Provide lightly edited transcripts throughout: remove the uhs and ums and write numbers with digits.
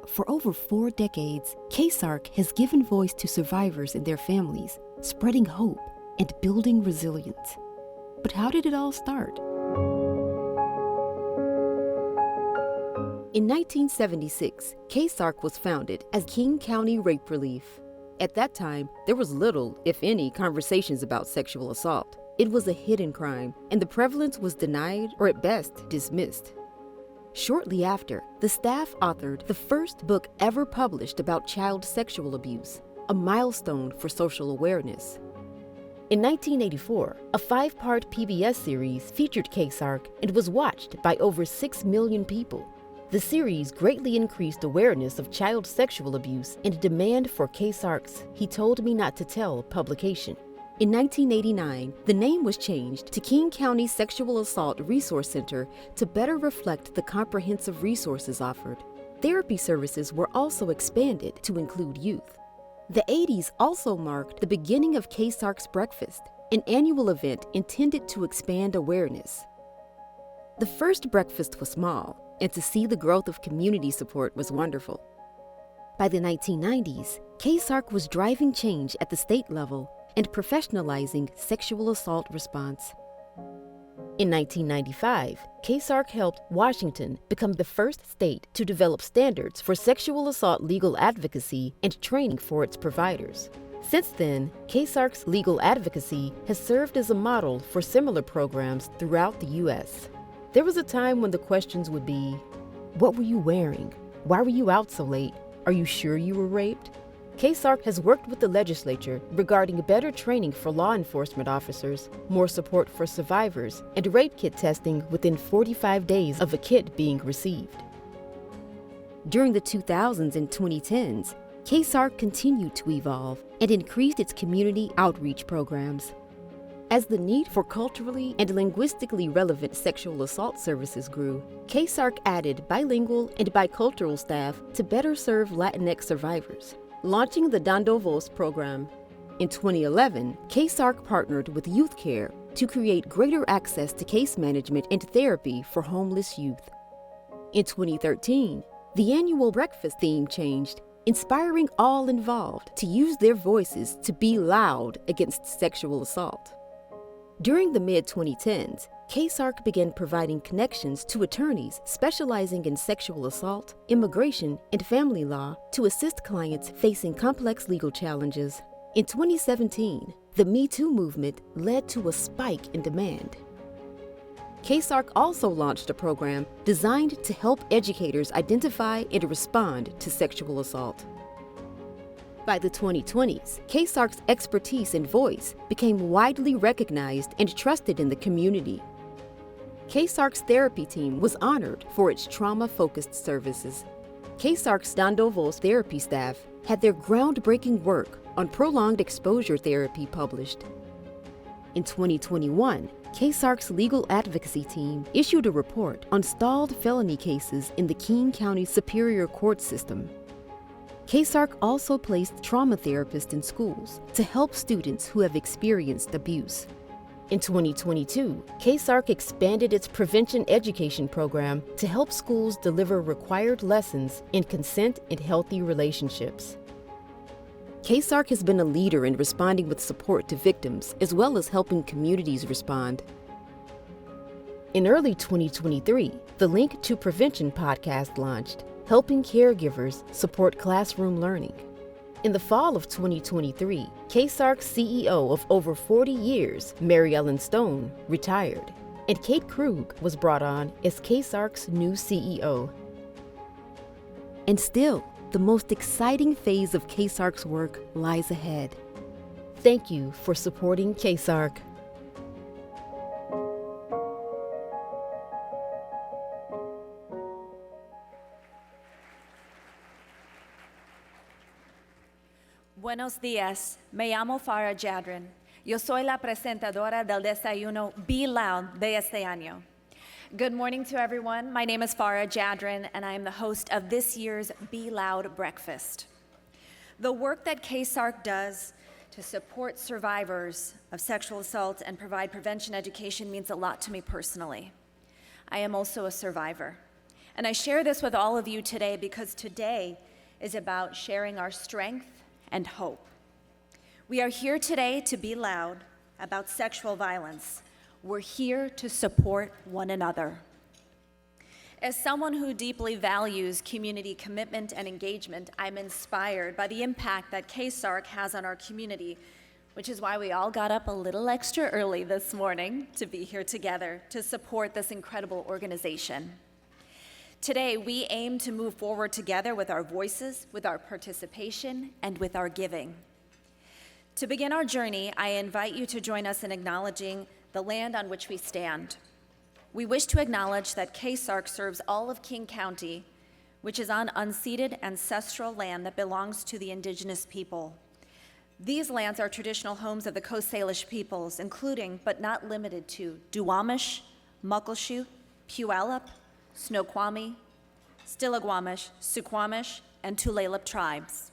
For over 4 decades, KCSARC has given voice to survivors and their families, spreading hope and building resilience. But how did it all start? In 1976, KCSARC was founded as King County Rape Relief. At that time, there was little, if any, conversations about sexual assault. It was a hidden crime, and the prevalence was denied or at best dismissed. Shortly after, the staff authored the first book ever published about child sexual abuse, a milestone for social awareness. In 1984, a 5-part PBS series featured KCSARC and was watched by over 6 million people. The series greatly increased awareness of child sexual abuse and demand for KCSARC's He Told Me Not to Tell publication. In 1989, the name was changed to King County Sexual Assault Resource Center to better reflect the comprehensive resources offered. Therapy services were also expanded to include youth. The 80s also marked the beginning of KCSARC's Breakfast, an annual event intended to expand awareness. The first breakfast was small, and to see the growth of community support was wonderful. By the 1990s, KCSARC was driving change at the state level and professionalizing sexual assault response. In 1995, KCSARC helped Washington become the first state to develop standards for sexual assault legal advocacy and training for its providers. Since then, KCSARC's legal advocacy has served as a model for similar programs throughout the U.S. There was a time when the questions would be, what were you wearing? Why were you out so late? Are you sure you were raped? KCSARC has worked with the legislature regarding better training for law enforcement officers, more support for survivors, and rape kit testing within 45 days of a kit being received. During the 2000s and 2010s, KCSARC continued to evolve and increased its community outreach programs. As the need for culturally and linguistically relevant sexual assault services grew, KCSARC added bilingual and bicultural staff to better serve Latinx survivors, launching the Dando Voz program. In 2011, KCSARC partnered with Youth Care to create greater access to case management and therapy for homeless youth. In 2013, the annual breakfast theme changed, inspiring all involved to use their voices to be loud against sexual assault. During the mid-2010s, KCSARC began providing connections to attorneys specializing in sexual assault, immigration, and family law to assist clients facing complex legal challenges. In 2017, the Me Too movement led to a spike in demand. KCSARC also launched a program designed to help educators identify and respond to sexual assault. By the 2020s, KCSARC's expertise and voice became widely recognized and trusted in the community. KCSARC's therapy team was honored for its trauma-focused services. KCSARC's Dando Voz therapy staff had their groundbreaking work on prolonged exposure therapy published. In 2021, KCSARC's legal advocacy team issued a report on stalled felony cases in the King County Superior Court system. KCSARC also placed trauma therapists in schools to help students who have experienced abuse. In 2022, KCSARC expanded its prevention education program to help schools deliver required lessons in consent and healthy relationships. KCSARC has been a leader in responding with support to victims as well as helping communities respond. In early 2023, the Link to Prevention podcast launched, helping caregivers support classroom learning. In the fall of 2023, KCSARC's CEO of over 40 years, Mary Ellen Stone, retired, and Kate Krug was brought on as KCSARC's new CEO. And still, the most exciting phase of KCSARC's work lies ahead. Thank you for supporting KCSARC. Buenos días, me llamo Farah Jadrin. Yo soy la presentadora del desayuno Be Loud de este año. Good morning to everyone. My name is Farah Jadrin, and I am the host of this year's Be Loud Breakfast. The work that KCSARC does to support survivors of sexual assault and provide prevention education means a lot to me personally. I am also a survivor, And I share this with all of you today because today is about sharing our strength and hope. We are here today to be loud about sexual violence. We're here to support one another. As someone who deeply values community commitment and engagement, I'm inspired by the impact that KCSARC has on our community, which is why we all got up a little extra early this morning to be here together to support this incredible organization. Today, we aim to move forward together with our voices, with our participation, and with our giving. To begin our journey, I invite you to join us in acknowledging the land on which we stand. We wish to acknowledge that KCSARC serves all of King County, which is on unceded ancestral land that belongs to the indigenous people. These lands are traditional homes of the Coast Salish peoples, including, but not limited to, Duwamish, Muckleshoot, Puyallup, Snoqualmie, Stillaguamish, Suquamish, and Tulalip tribes.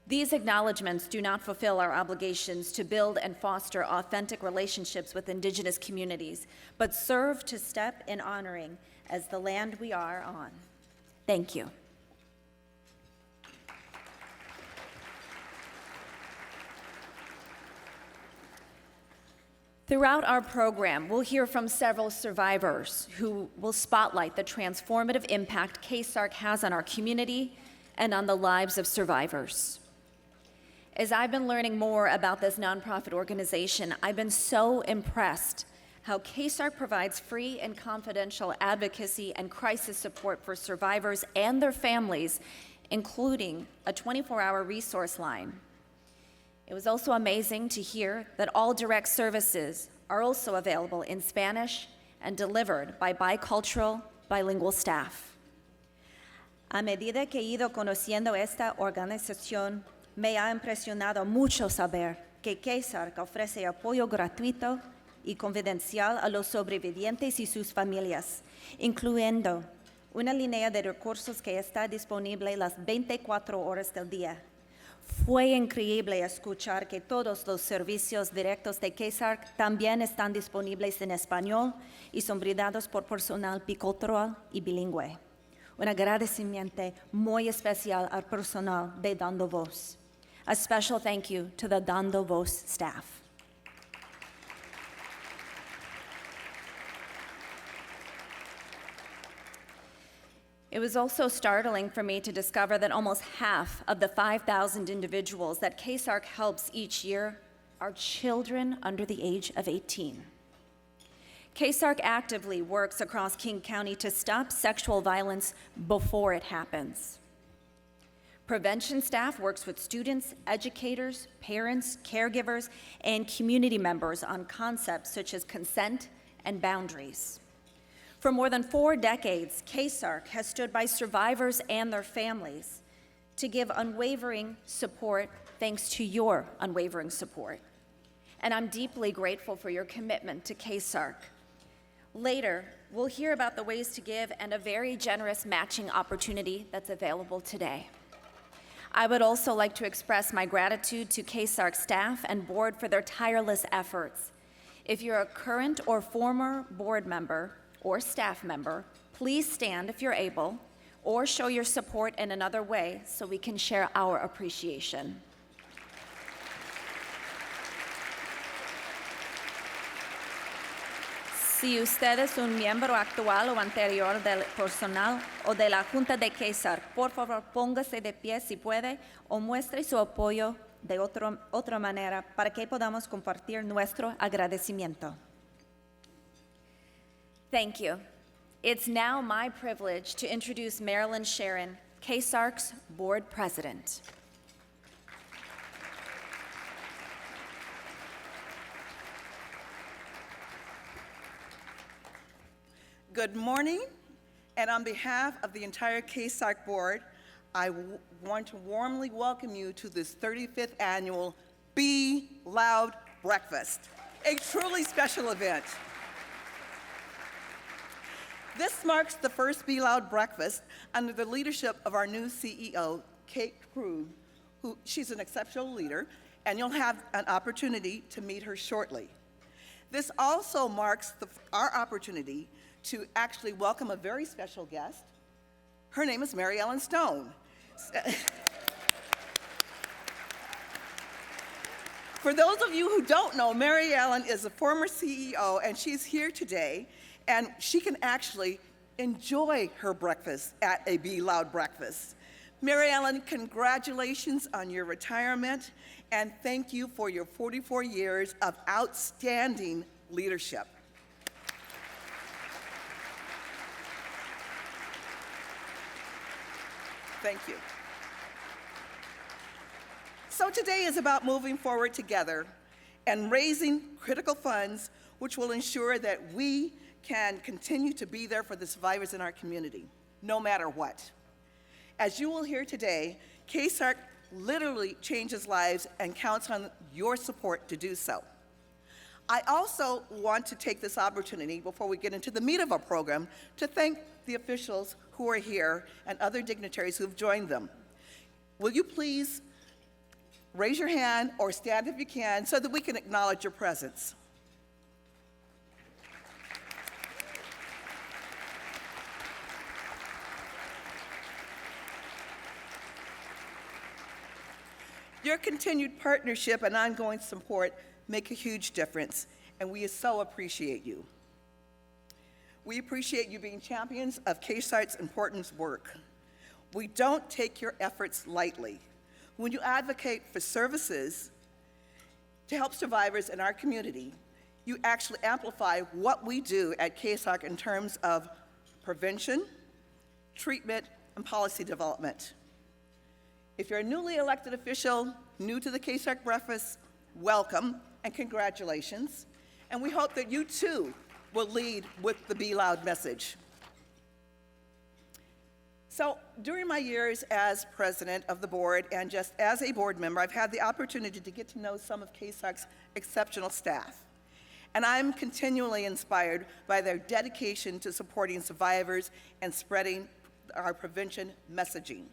These acknowledgements do not fulfill our obligations to build and foster authentic relationships with indigenous communities, but serve to step in honoring as the land we are on. Thank you. Throughout our program, we'll hear from several survivors who will spotlight the transformative impact KCSARC has on our community and on the lives of survivors. As I've been learning more about this nonprofit organization, I've been so impressed how KCSARC provides free and confidential advocacy and crisis support for survivors and their families, including a 24-hour resource line. It was also amazing to hear that all direct services are also available in Spanish and delivered by bicultural, bilingual staff. A medida que he ido conociendo esta organización, me ha impresionado mucho saber que KCSARC ofrece apoyo gratuito y confidencial a los sobrevivientes y sus familias, incluyendo una línea de recursos que está disponible las 24 horas del día. Fue increíble escuchar que todos los servicios directos de KCSARC también están disponibles en español y son brindados por personal bicultural y bilingüe. Un agradecimiento muy especial al personal de Dando Voz. A special thank you to the Dando Voz staff. It was also startling for me to discover that almost half of the 5,000 individuals that KCSARC helps each year are children under the age of 18. KCSARC actively works across King County to stop sexual violence before it happens. Prevention staff works with students, educators, parents, caregivers, and community members on concepts such as consent and boundaries. For more than 4 decades, KCSARC has stood by survivors and their families to give unwavering support thanks to your unwavering support. And I'm deeply grateful for your commitment to KCSARC. Later, we'll hear about the ways to give and a very generous matching opportunity that's available today. I would also like to express my gratitude to KCSARC staff and board for their tireless efforts. If you're a current or former board member or staff member, please stand if you're able, or show your support in another way so we can share our appreciation. Si usted es un miembro actual o anterior del personal o de la Junta de KCSARC, por favor póngase de pie si puede o muestre su apoyo de otra manera para que podamos compartir nuestro agradecimiento. Thank you. It's now my privilege to introduce Marilyn Sharon, KCSARC's board president. Good morning, and on behalf of the entire KCSARC board, I want to warmly welcome you to this 35th annual Be Loud Breakfast, a truly special event. This marks the first Be Loud Breakfast under the leadership of our new CEO, Kate Krug, she's an exceptional leader, and you'll have an opportunity to meet her shortly. This also marks our opportunity to actually welcome a very special guest. Her name is Mary Ellen Stone. For those of you who don't know, Mary Ellen is a former CEO, and she's here today, and she can actually enjoy her breakfast at a Be Loud breakfast. Mary Ellen, congratulations on your retirement, and thank you for your 44 years of outstanding leadership. Thank you. So today is about moving forward together and raising critical funds which will ensure that we can continue to be there for the survivors in our community, no matter what. As you will hear today, KCSARC literally changes lives and counts on your support to do so. I also want to take this opportunity before we get into the meat of our program to thank the officials who are here and other dignitaries who have joined them. Will you please raise your hand or stand if you can so that we can acknowledge your presence. Your continued partnership and ongoing support make a huge difference, and we so appreciate you. We appreciate you being champions of KCSARC's important work. We don't take your efforts lightly. When you advocate for services to help survivors in our community, you actually amplify what we do at KCSARC in terms of prevention, treatment, and policy development. If you're a newly elected official, new to the KCSARC breakfast, welcome and congratulations. And we hope that you too will lead with the Be Loud message. So during my years as president of the board and just as a board member, I've had the opportunity to get to know some of KCSARC's exceptional staff. And I'm continually inspired by their dedication to supporting survivors and spreading our prevention messaging.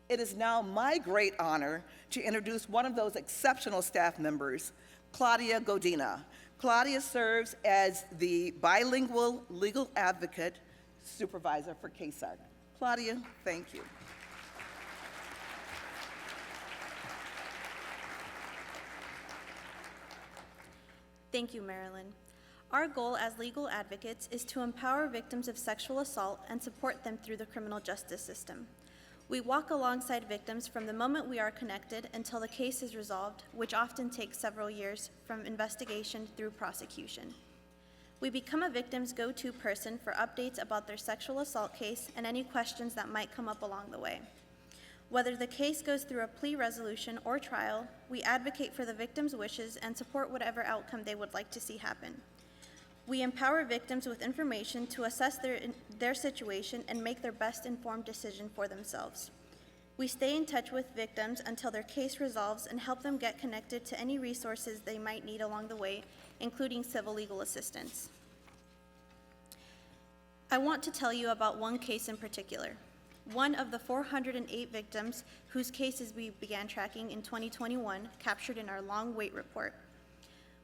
It is now my great honor to introduce one of those exceptional staff members, Claudia Godina. Claudia serves as the bilingual legal advocate supervisor for KCSARC. Claudia, thank you. Thank you, Marilyn. Our goal as legal advocates is to empower victims of sexual assault and support them through the criminal justice system. We walk alongside victims from the moment we are connected until the case is resolved, which often takes several years from investigation through prosecution. We become a victim's go-to person for updates about their sexual assault case and any questions that might come up along the way. Whether the case goes through a plea resolution or trial, we advocate for the victim's wishes and support whatever outcome they would like to see happen. We empower victims with information to assess their situation and make their best informed decision for themselves. We stay in touch with victims until their case resolves and help them get connected to any resources they might need along the way, including civil legal assistance. I want to tell you about one case in particular, one of the 408 victims whose cases we began tracking in 2021, captured in our long wait report.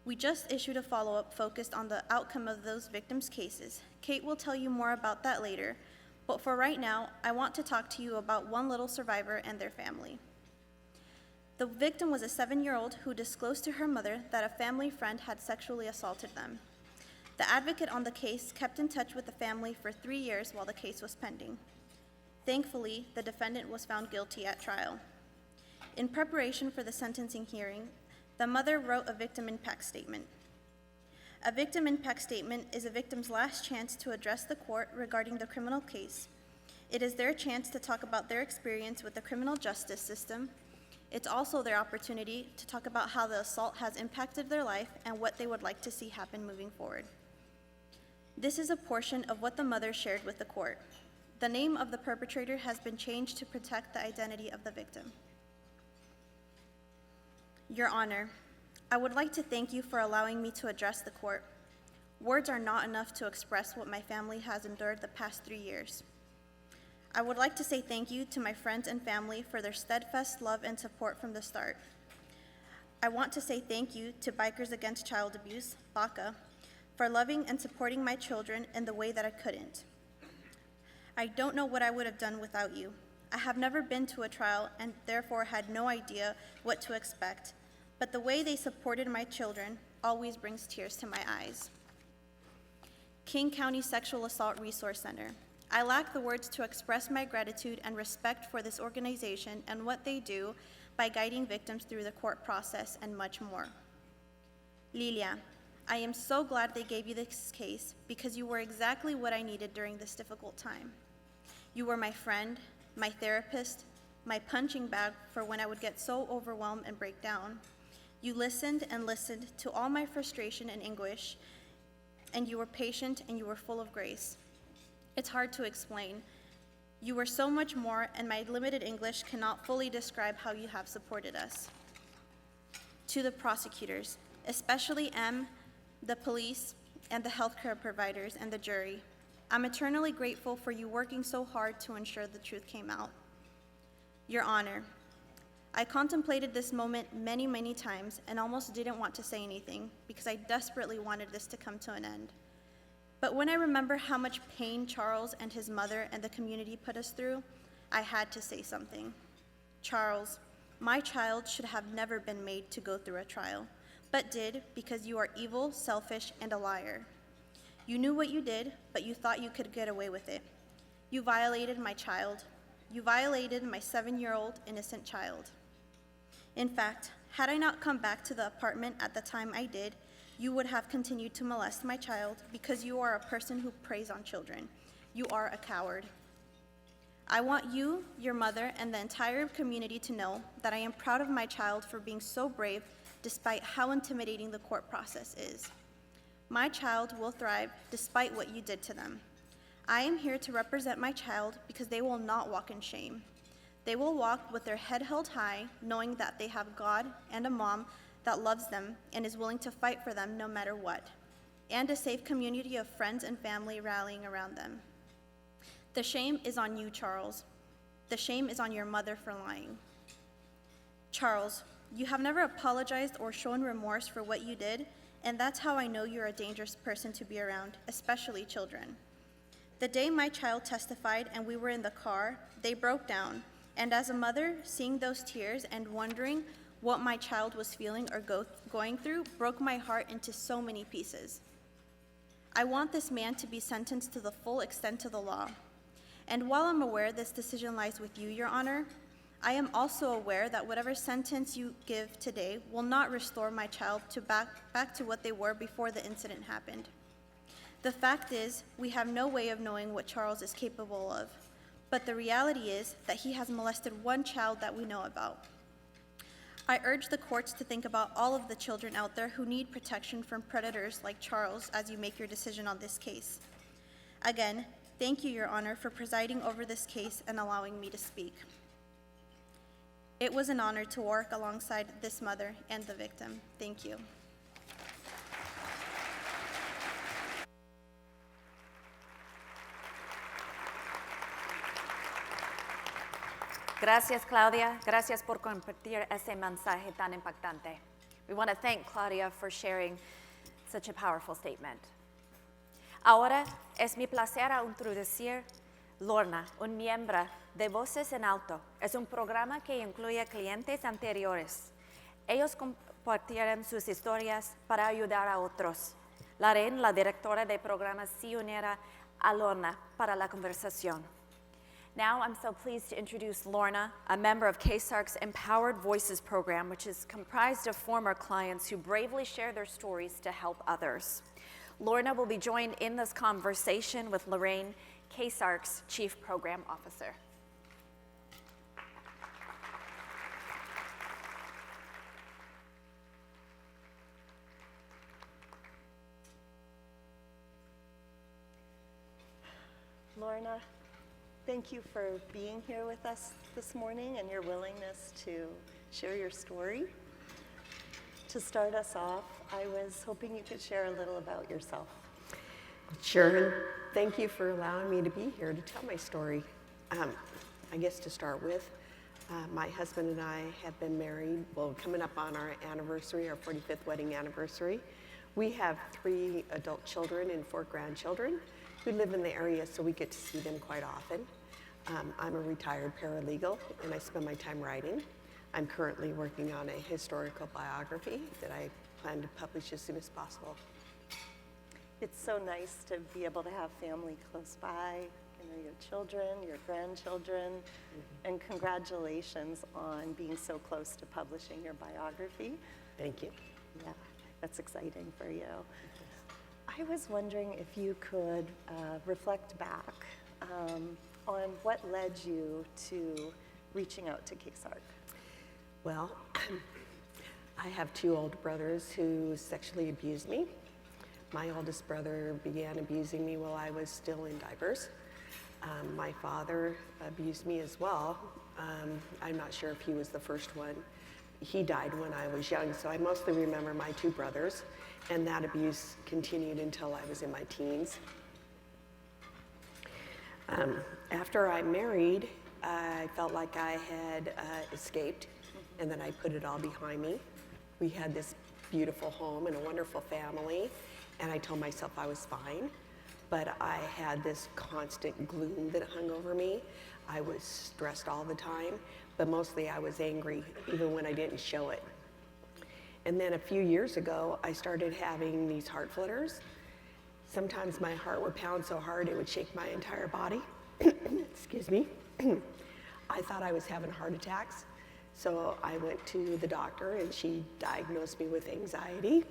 We just issued a follow-up focused on the outcome of those victims' cases. Kate will tell you more about that later, but for right now, I want to talk to you about one little survivor and their family. The victim was a 7-year-old who disclosed to her mother that a family friend had sexually assaulted them. The advocate on the case kept in touch with the family for 3 years while the case was pending. Thankfully, the defendant was found guilty at trial. In preparation for the sentencing hearing, the mother wrote a victim impact statement. A victim impact statement is a victim's last chance to address the court regarding the criminal case. It is their chance to talk about their experience with the criminal justice system. It's also their opportunity to talk about how the assault has impacted their life and what they would like to see happen moving forward. This is a portion of what the mother shared with the court. The name of the perpetrator has been changed to protect the identity of the victim. Your Honor, I would like to thank you for allowing me to address the court. Words are not enough to express what my family has endured the past 3 years. I would like to say thank you to my friends and family for their steadfast love and support from the start. I want to say thank you to Bikers Against Child Abuse, BACA, for loving and supporting my children in the way that I couldn't. I don't know what I would have done without you. I have never been to a trial and therefore had no idea what to expect, but the way they supported my children always brings tears to my eyes. King County Sexual Assault Resource Center. I lack the words to express my gratitude and respect for this organization and what they do by guiding victims through the court process and much more. Lilia, I am so glad they gave you this case because you were exactly what I needed during this difficult time. You were my friend, my therapist, my punching bag for when I would get so overwhelmed and break down. You listened and listened to all my frustration and anguish, and you were patient and you were full of grace. It's hard to explain. You were so much more, and my limited English cannot fully describe how you have supported us. To the prosecutors, especially M, the police, and the healthcare providers and the jury, I'm eternally grateful for you working so hard to ensure the truth came out. Your Honor, I contemplated this moment many, many times and almost didn't want to say anything because I desperately wanted this to come to an end. But when I remember how much pain Charles and his mother and the community put us through, I had to say something. Charles, my child should have never been made to go through a trial, but did because you are evil, selfish, and a liar. You knew what you did, but you thought you could get away with it. You violated my child. You violated my 7-year-old innocent child. In fact, had I not come back to the apartment at the time I did, you would have continued to molest my child because you are a person who preys on children. You are a coward. I want you, your mother, and the entire community to know that I am proud of my child for being so brave despite how intimidating the court process is. My child will thrive despite what you did to them. I am here to represent my child because they will not walk in shame. They will walk with their head held high, knowing that they have God and a mom that loves them and is willing to fight for them no matter what, and a safe community of friends and family rallying around them. The shame is on you, Charles. The shame is on your mother for lying. Charles, you have never apologized or shown remorse for what you did, and that's how I know you're a dangerous person to be around, especially children. The day my child testified and we were in the car, they broke down, and as a mother, seeing those tears and wondering what my child was feeling or going through broke my heart into so many pieces. I want this man to be sentenced to the full extent of the law. And while I'm aware this decision lies with you, Your Honor, I am also aware that whatever sentence you give today will not restore my child to back to what they were before the incident happened. The fact is, we have no way of knowing what Charles is capable of, but the reality is that he has molested one child that we know about. I urge the courts to think about all of the children out there who need protection from predators like Charles as you make your decision on this case. Again, thank you, Your Honor, for presiding over this case and allowing me to speak. It was an honor to work alongside this mother and the victim. Thank you. Gracias, Claudia. Gracias por compartir ese mensaje tan impactante. We want to thank Claudia for sharing such a powerful statement. Ahora es mi placer introducir Lorna, un miembro de Voces en Alto. Es un programa que incluye clientes anteriores. Ellos compartieron sus historias para ayudar a otros. Lorraine, la directora de programas, se unirá a Lorna para la conversación. Now I'm so pleased to introduce Lorna, a member of KCSARC's Empowered Voices program, which is comprised of former clients who bravely share their stories to help others. Lorna will be joined in this conversation with Lorraine, KCSARC's Chief Program Officer. Lorna, thank you for being here with us this morning and your willingness to share your story. To start us off, I was hoping you could share a little about yourself. Sure, and thank you for allowing me to be here to tell my story. I guess to start with, my husband and I have been married, well, coming up on our anniversary, our 45th wedding anniversary. We have 3 adult children and 4 grandchildren who live in the area, so we get to see them quite often. I'm a retired paralegal, and I spend my time writing. I'm currently working on a historical biography that I plan to publish as soon as possible. It's so nice to be able to have family close by, your children, your grandchildren, and congratulations on being so close to publishing your biography. Thank you. Yeah, that's exciting for you. I was wondering if you could reflect back on what led you to reaching out to KCSARC. Well, I have 2 older brothers who sexually abused me. My oldest brother began abusing me while I was still in diapers. My father abused me as well. I'm not sure if he was the first one. He died when I was young, so I mostly remember my 2 brothers, and that abuse continued until I was in my teens. After I married, I felt like I had escaped, and then I put it all behind me. We had this beautiful home and a wonderful family, and I told myself I was fine. But I had this constant gloom that hung over me. I was stressed all the time, but mostly I was angry, even when I didn't show it. And then a few years ago, I started having these heart flutters. Sometimes my heart would pound so hard it would shake my entire body. Excuse me. I thought I was having heart attacks, so I went to the doctor, and she diagnosed me with anxiety.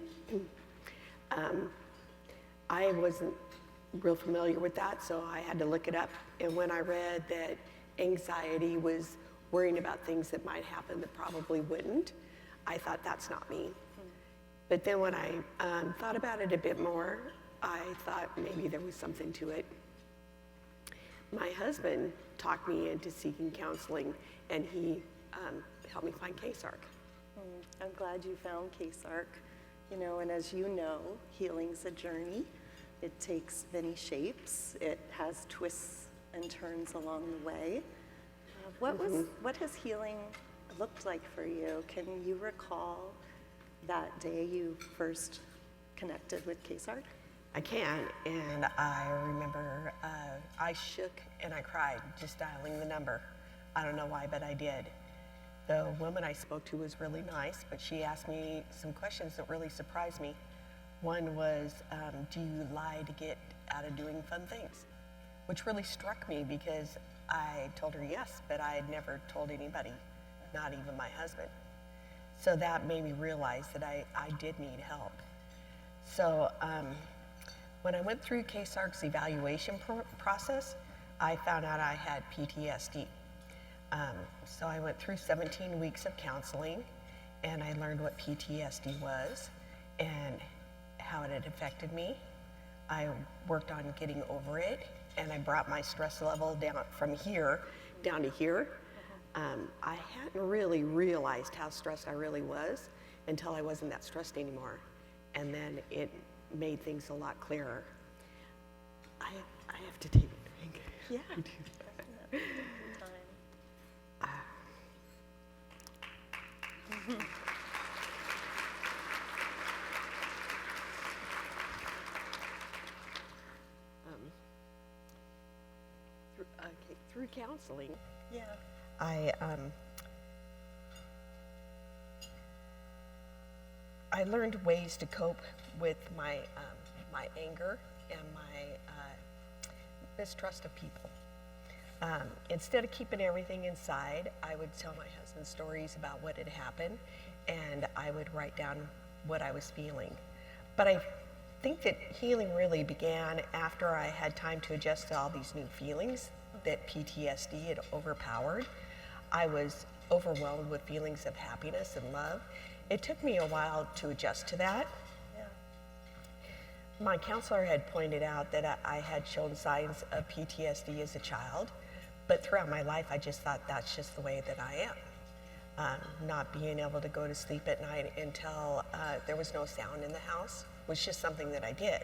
I wasn't real familiar with that, so I had to look it up. And when I read that anxiety was worrying about things that might happen that probably wouldn't, I thought, that's not me. But then when I thought about it a bit more, I thought maybe there was something to it. My husband talked me into seeking counseling, and he helped me find KCSARC. I'm glad you found KCSARC. And as you know, healing's a journey. It takes many shapes. It has twists and turns along the way. What has healing looked like for you? Can you recall that day you first connected with KCSARC? I can, and I remember I shook and I cried just dialing the number. I don't know why, but I did. The woman I spoke to was really nice, but she asked me some questions that really surprised me. One was, do you lie to get out of doing fun things? Which really struck me because I told her yes, but I had never told anybody, not even my husband. So that made me realize that I did need help. So when I went through KCSARC's evaluation process, I found out I had PTSD. So I went through 17 weeks of counseling, and I learned what PTSD was and how it had affected me. I worked on getting over it, and I brought my stress level down from here down to here. I hadn't really realized how stressed I really was until I wasn't that stressed anymore, and then it made things a lot clearer. I have to take a drink. Yeah. Through counseling, Yeah. I learned ways to cope with my my anger and my mistrust of people. Instead of keeping everything inside, I would tell my husband stories about what had happened, and I would write down what I was feeling. But I think that healing really began after I had time to adjust to all these new feelings that PTSD had overpowered. I was overwhelmed with feelings of happiness and love. It took me a while to adjust to that. Yeah. My counselor had pointed out that I had shown signs of PTSD as a child, but throughout my life I just thought that's just the way that I am. Not being able to go to sleep at night until there was no sound in the house was just something that I did.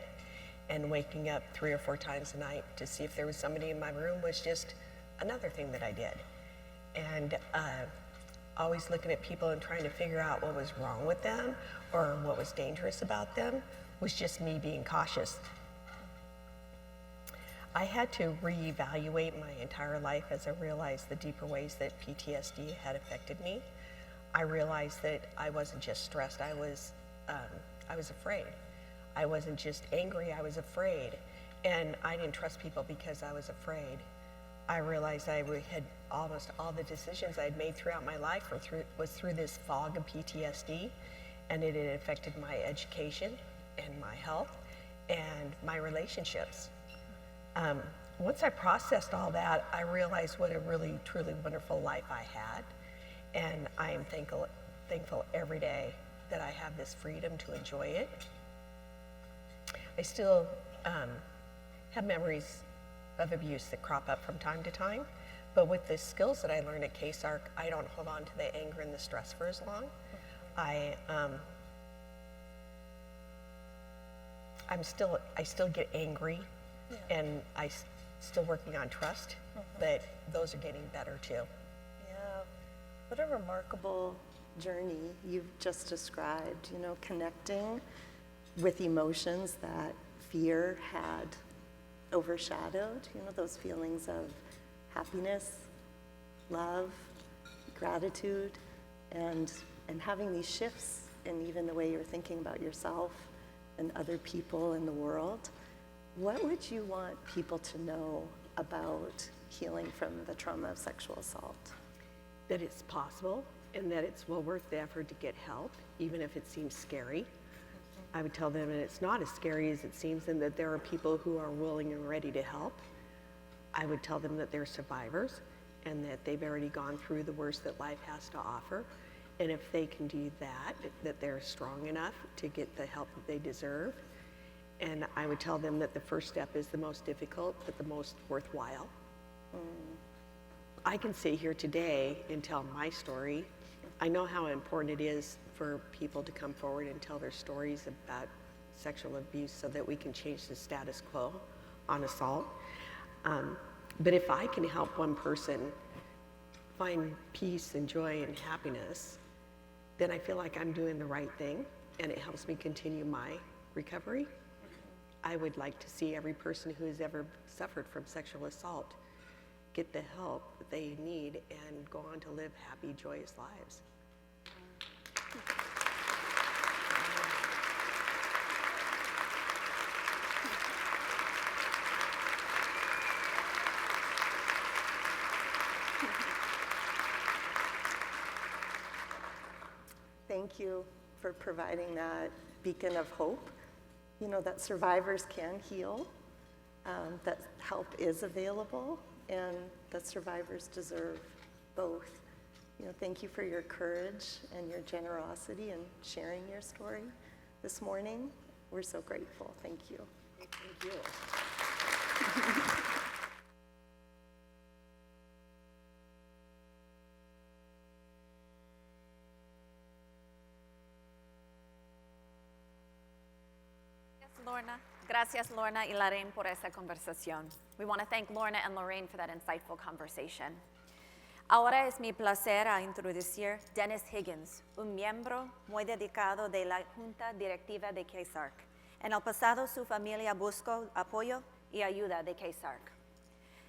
And waking up 3 or 4 times a night to see if there was somebody in my room was just another thing that I did. And always looking at people and trying to figure out what was wrong with them or what was dangerous about them was just me being cautious. I had to reevaluate my entire life as I realized the deeper ways that PTSD had affected me. I realized that I wasn't just stressed, I was afraid. I wasn't just angry, I was afraid. And I didn't trust people because I was afraid. I realized I had almost all the decisions I'd made throughout my life was through this fog of PTSD, and it had affected my education and my health and my relationships. Once I processed all that, I realized what a really, truly wonderful life I had, and I am thankful every day that I have this freedom to enjoy it. I still have memories of abuse that crop up from time to time, but with the skills that I learned at KCSARC, I don't hold on to the anger and the stress for as long. I still get angry, and still working on trust, but those are getting better too. Yeah, what a remarkable journey you've just described, you know, connecting with emotions that fear had overshadowed, you know, those feelings of happiness, love, gratitude, and having these shifts in even the way you're thinking about yourself and other people in the world. What would you want people to know about healing from the trauma of sexual assault? That it's possible and that it's well worth the effort to get help, even if it seems scary. I would tell them that it's not as scary as it seems and that there are people who are willing and ready to help. I would tell them that they're survivors and that they've already gone through the worst that life has to offer. And if they can do that, that they're strong enough to get the help that they deserve. And I would tell them that the first step is the most difficult, but the most worthwhile. I can sit here today and tell my story. I know how important it is for people to come forward and tell their stories about sexual abuse so that we can change the status quo on assault. But if I can help one person find peace and joy and happiness, then I feel like I'm doing the right thing, and it helps me continue my recovery. I would like to see every person who has ever suffered from sexual assault get the help that they need and go on to live happy, joyous lives. Thank you for providing that beacon of hope, you know, that survivors can heal, that help is available, and that survivors deserve both. You know, thank you for your courage and your generosity in sharing your story this morning. We're so grateful. Thank you. Thank you. Gracias, Lorna y Lorraine, por esa conversación. We want to thank Lorna and Lorraine for that insightful conversation. Ahora es mi placer a introducir Dennis Higgins, un miembro muy dedicado de la Junta Directiva de KCSARC. En el pasado, su familia buscó apoyo y ayuda de KCSARC.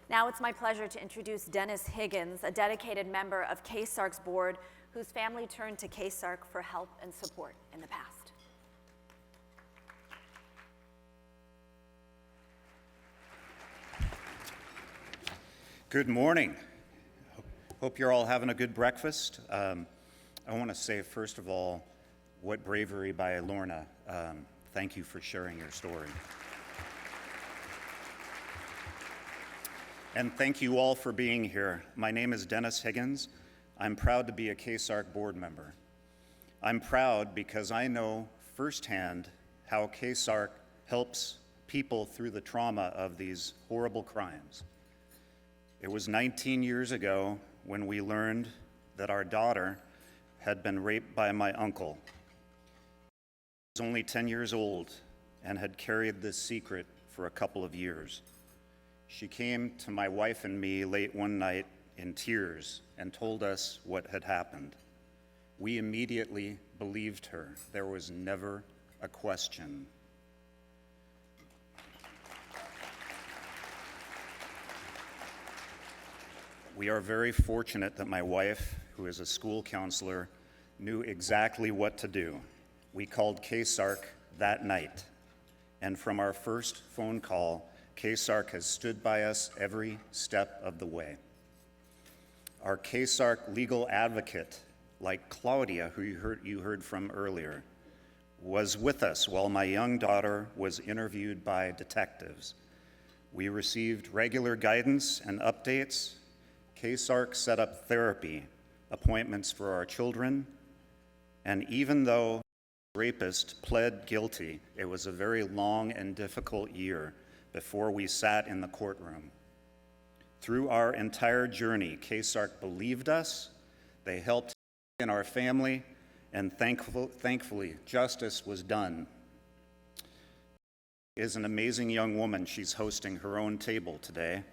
Now it's my pleasure to introduce Dennis Higgins, a dedicated member of KCSARC's board whose family turned to KCSARC for help and support in the past. Good morning. Hope you're all having a good breakfast. I want to say, first of all, what bravery by Lorna. Thank you for sharing your story. And thank you all for being here. My name is Dennis Higgins. I'm proud to be a KCSARC board member. I'm proud because I know firsthand how KCSARC helps people through the trauma of these horrible crimes. It was 19 years ago when we learned that our daughter had been raped by my uncle. She was only 10 years old and had carried this secret for a couple of years. She came to my wife and me late one night in tears and told us what had happened. We immediately believed her. There was never a question. We are very fortunate that my wife, who is a school counselor, knew exactly what to do. We called KCSARC that night, and from our first phone call, KCSARC has stood by us every step of the way. Our KCSARC legal advocate, like Claudia, who you heard from earlier, was with us while my young daughter was interviewed by detectives. We received regular guidance and updates. KCSARC set up therapy, appointments for our children, and even though the rapist pled guilty, it was a very long and difficult year before we sat in the courtroom. Through our entire journey, KCSARC believed us, they helped in our family, and thankfully, justice was done. She is an amazing young woman. She's hosting her own table today.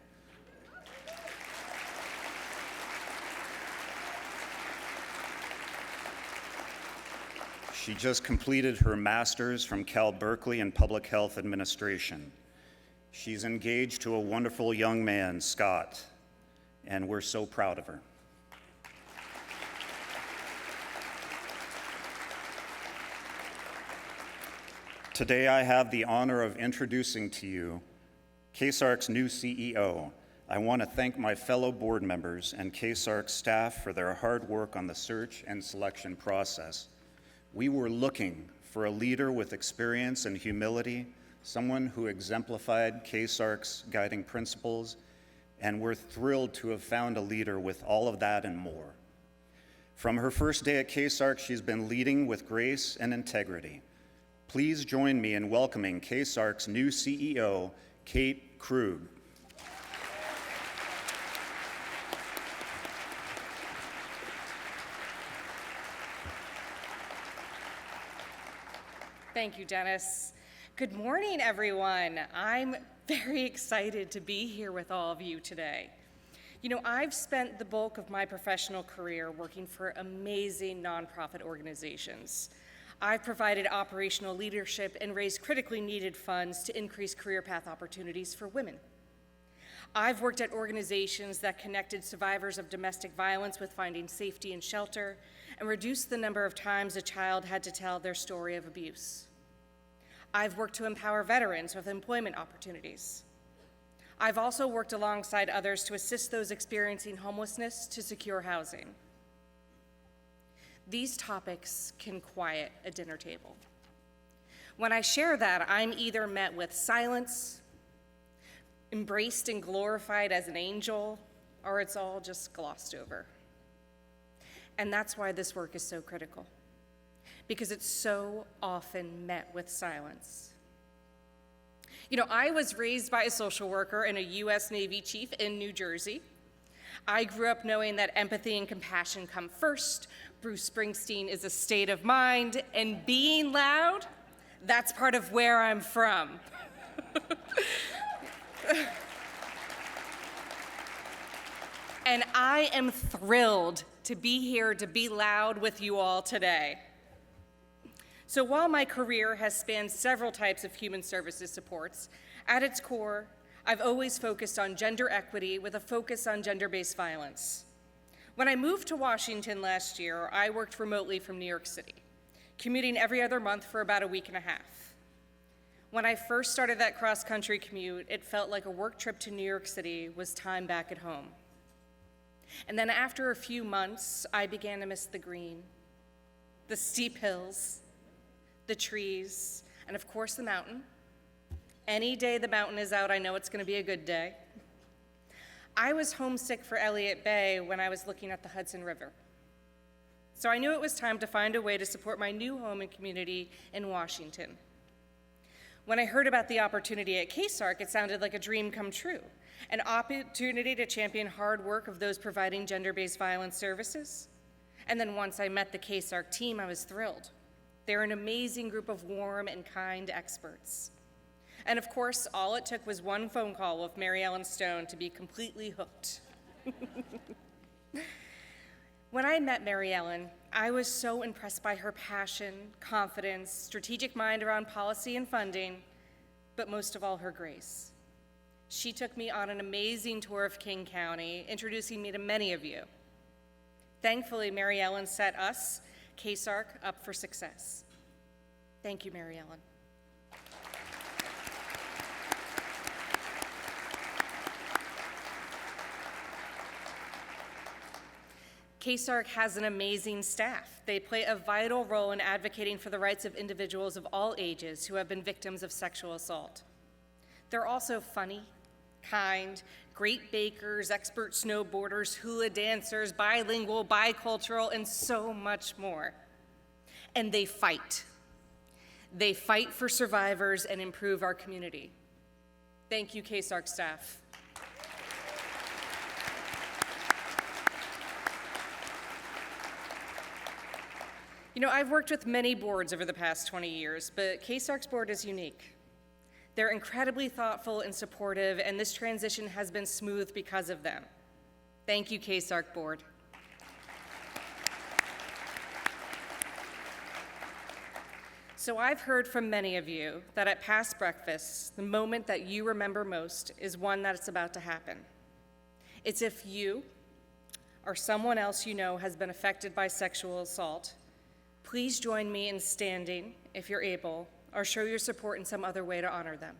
She just completed her master's from Cal Berkeley in Public Health Administration. She's engaged to a wonderful young man, Scott, and we're so proud of her. Today I have the honor of introducing to you KCSARC's new CEO. I want to thank my fellow board members and KCSARC staff for their hard work on the search and selection process. We were looking for a leader with experience and humility, someone who exemplified KCSARC's guiding principles, and we're thrilled to have found a leader with all of that and more. From her first day at KCSARC, she's been leading with grace and integrity. Please join me in welcoming KCSARC's new CEO, Kate Krug. Thank you, Dennis. Good morning, everyone. I'm very excited to be here with all of you today. You know, I've spent the bulk of my professional career working for amazing nonprofit organizations. I've provided operational leadership and raised critically needed funds to increase career path opportunities for women. I've worked at organizations that connected survivors of domestic violence with finding safety and shelter and reduced the number of times a child had to tell their story of abuse. I've worked to empower veterans with employment opportunities. I've also worked alongside others to assist those experiencing homelessness to secure housing. These topics can quiet a dinner table. When I share that, I'm either met with silence, embraced and glorified as an angel, or it's all just glossed over. And that's why this work is so critical, because it's so often met with silence. You know, I was raised by a social worker and a U.S. Navy chief in New Jersey. I grew up knowing that empathy and compassion come first. Bruce Springsteen is a state of mind, and being loud, that's part of where I'm from. And I am thrilled to be here to be loud with you all today. So while my career has spanned several types of human services supports, at its core, I've always focused on gender equity with a focus on gender-based violence. When I moved to Washington last year, I worked remotely from New York City, commuting every other month for about a week and a half. When I first started that cross-country commute, it felt like a work trip to New York City was time back at home. And then after a few months, I began to miss the green, the steep hills, the trees, and of course the mountain. Any day the mountain is out, I know it's gonna be a good day. I was homesick for Elliott Bay when I was looking at the Hudson River. So I knew it was time to find a way to support my new home and community in Washington. When I heard about the opportunity at KCSARC, it sounded like a dream come true, an opportunity to champion hard work of those providing gender-based violence services. And then once I met the KCSARC team, I was thrilled. They're an amazing group of warm and kind experts. And of course, all it took was one phone call with Mary Ellen Stone to be completely hooked. When I met Mary Ellen, I was so impressed by her passion, confidence, strategic mind around policy and funding, but most of all, her grace. She took me on an amazing tour of King County, introducing me to many of you. Thankfully, Mary Ellen set us, KCSARC, up for success. Thank you, Mary Ellen. KCSARC has an amazing staff. They play a vital role in advocating for the rights of individuals of all ages who have been victims of sexual assault. They're also funny, kind, great bakers, expert snowboarders, hula dancers, bilingual, bicultural, and so much more. And they fight. They fight for survivors and improve our community. Thank you, KCSARC staff. You know, I've worked with many boards over the past 20 years, but KCSARC's board is unique. They're incredibly thoughtful and supportive, and this transition has been smooth because of them. Thank you, KCSARC board. So I've heard from many of you that at past breakfasts, the moment that you remember most is one that's about to happen. It's if you or someone else you know has been affected by sexual assault. Please join me in standing, if you're able, or show your support in some other way to honor them.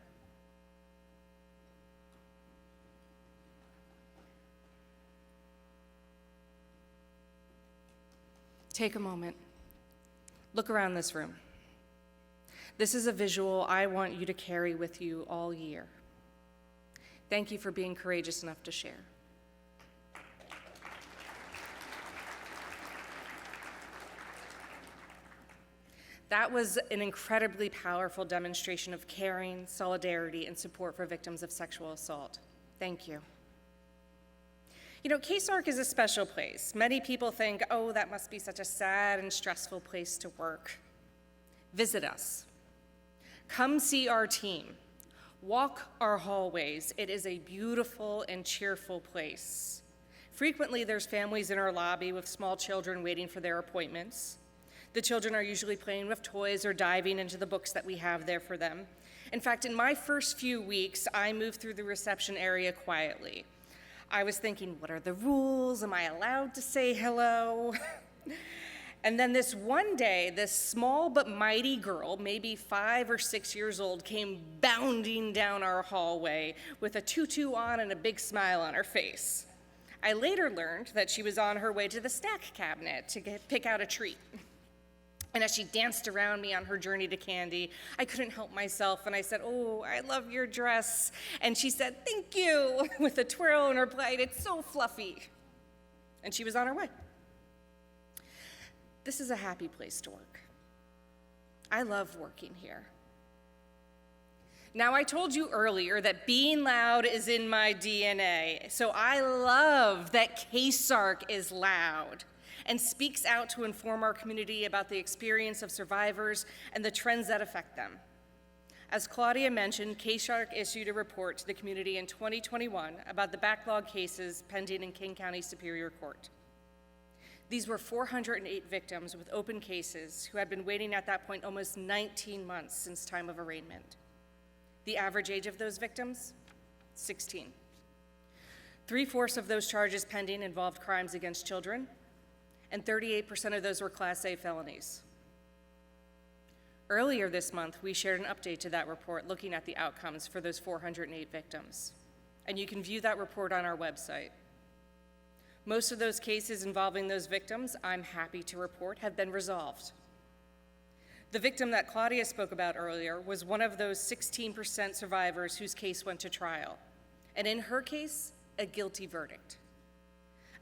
Take a moment. Look around this room. This is a visual I want you to carry with you all year. Thank you for being courageous enough to share. That was an incredibly powerful demonstration of caring, solidarity, and support for victims of sexual assault. Thank you. You know, KCSARC is a special place. Many people think, oh, that must be such a sad and stressful place to work. Visit us. Come see our team. Walk our hallways. It is a beautiful and cheerful place. Frequently, there's families in our lobby with small children waiting for their appointments. The children are usually playing with toys or diving into the books that we have there for them. In fact, in my first few weeks, I moved through the reception area quietly. I was thinking, what are the rules? Am I allowed to say hello? And then this one day, this small but mighty girl, maybe 5 or 6 years old, came bounding down our hallway with a tutu on and a big smile on her face. I later learned that she was on her way to the snack cabinet to pick out a treat. And as she danced around me on her journey to candy, I couldn't help myself, and I said, oh, I love your dress. And she said, thank you, with a twirl in her plate. It's so fluffy. And she was on her way. This is a happy place to work. I love working here. Now, I told you earlier that being loud is in my DNA, so I love that KCSARC is loud and speaks out to inform our community about the experience of survivors and the trends that affect them. As Claudia mentioned, KCSARC issued a report to the community in 2021 about the backlog cases pending in King County Superior Court. These were 408 victims with open cases who had been waiting at that point almost 19 months since time of arraignment. The average age of those victims? 16. 3/4 of those charges pending involved crimes against children, and 38% of those were Class A felonies. Earlier this month, we shared an update to that report looking at the outcomes for those 408 victims, and you can view that report on our website. Most of those cases involving those victims, I'm happy to report, have been resolved. The victim that Claudia spoke about earlier was one of those 16% survivors whose case went to trial, and in her case, a guilty verdict.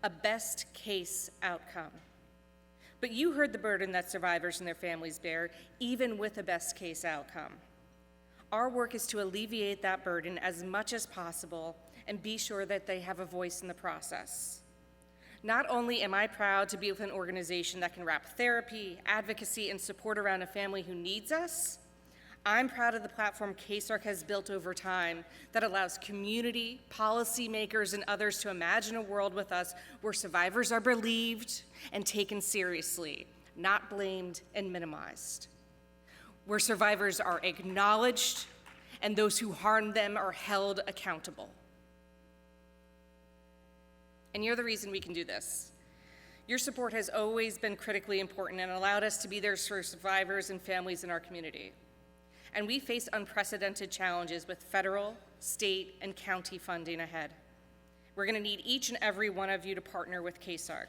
A best case outcome. But you heard the burden that survivors and their families bear, even with a best case outcome. Our work is to alleviate that burden as much as possible and be sure that they have a voice in the process. Not only am I proud to be with an organization that can wrap therapy, advocacy, and support around a family who needs us, I'm proud of the platform KCSARC has built over time that allows community, policymakers, and others to imagine a world with us where survivors are believed and taken seriously, not blamed and minimized. Where survivors are acknowledged and those who harmed them are held accountable. And you're the reason we can do this. Your support has always been critically important and allowed us to be there for survivors and families in our community. And we face unprecedented challenges with federal, state, and county funding ahead. We're going to need each and every one of you to partner with KCSARC.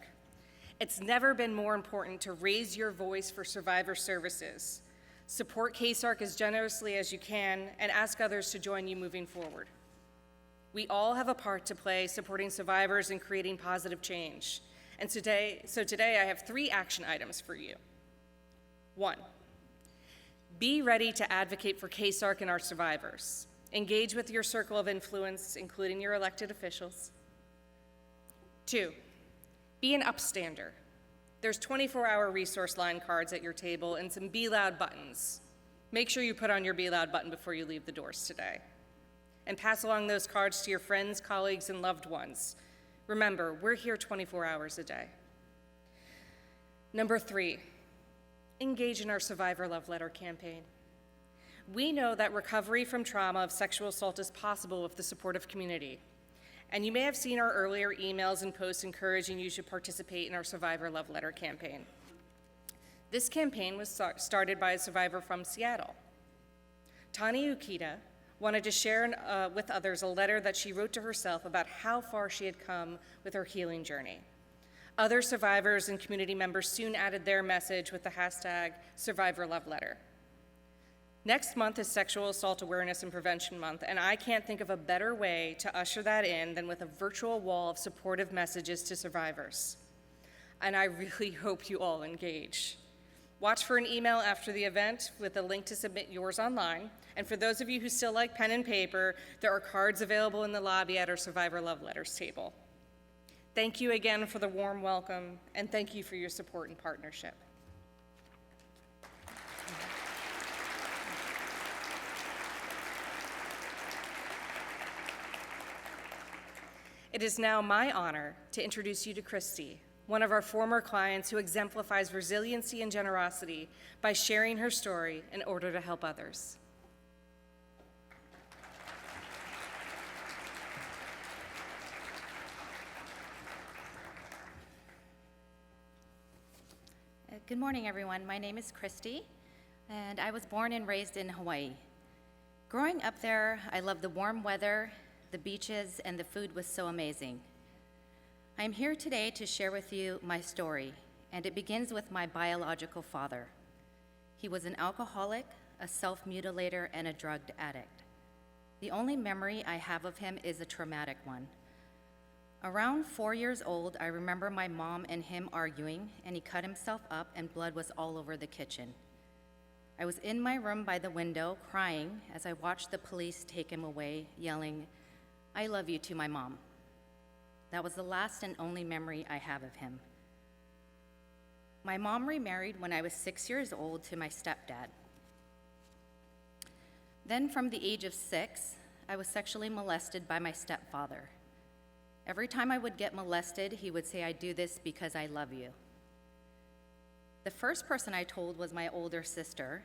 It's never been more important to raise your voice for survivor services. Support KCSARC as generously as you can and ask others to join you moving forward. We all have a part to play supporting survivors and creating positive change. And today I have 3 action items for you. 1, be ready to advocate for KCSARC and our survivors. Engage with your circle of influence, including your elected officials. 2, be an upstander. There's 24-hour resource line cards at your table and some Be Loud buttons. Make sure you put on your Be Loud button before you leave the doors today. And pass along those cards to your friends, colleagues, and loved ones. Remember, we're here 24 hours a day. Number 3, engage in our Survivor Love Letter campaign. We know that recovery from trauma of sexual assault is possible with the supportive community. And you may have seen our earlier emails and posts encouraging you to participate in our Survivor Love Letter campaign. This campaign was started by a survivor from Seattle. Tani Ukita wanted to share with others a letter that she wrote to herself about how far she had come with her healing journey. Other survivors and community members soon added their message with the hashtag #SurvivorLoveLetter. Next month is Sexual Assault Awareness and Prevention Month, and I can't think of a better way to usher that in than with a virtual wall of supportive messages to survivors. And I really hope you all engage. Watch for an email after the event with a link to submit yours online. And for those of you who still like pen and paper, there are cards available in the lobby at our Survivor Love Letters table. Thank you again for the warm welcome, and thank you for your support and partnership. It is now my honor to introduce you to Christy, one of our former clients who exemplifies resiliency and generosity by sharing her story in order to help others. Good morning, everyone. My name is Christy, and I was born and raised in Hawaii. Growing up there, I loved the warm weather, the beaches, and the food was so amazing. I'm here today to share with you my story, and it begins with my biological father. He was an alcoholic, a self-mutilator, and a drug addict. The only memory I have of him is a traumatic one. Around 4 years old, I remember my mom and him arguing, and he cut himself up and blood was all over the kitchen. I was in my room by the window crying as I watched the police take him away, yelling, "I love you," to my mom. That was the last and only memory I have of him. My mom remarried when I was 6 years old to my stepdad. Then from the age of 6, I was sexually molested by my stepfather. Every time I would get molested, he would say, "I do this because I love you." The first person I told was my older sister,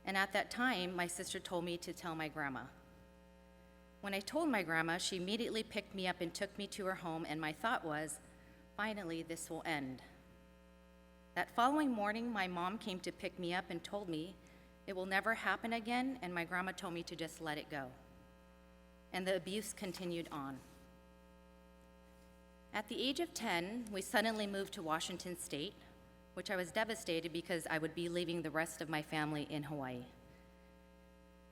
and at that time, my sister told me to tell my grandma. When I told my grandma, she immediately picked me up and took me to her home, and my thought was, finally, this will end. That following morning, my mom came to pick me up and told me it will never happen again, and my grandma told me to just let it go. And the abuse continued on. At the age of 10, we suddenly moved to Washington State, which I was devastated because I would be leaving the rest of my family in Hawaii.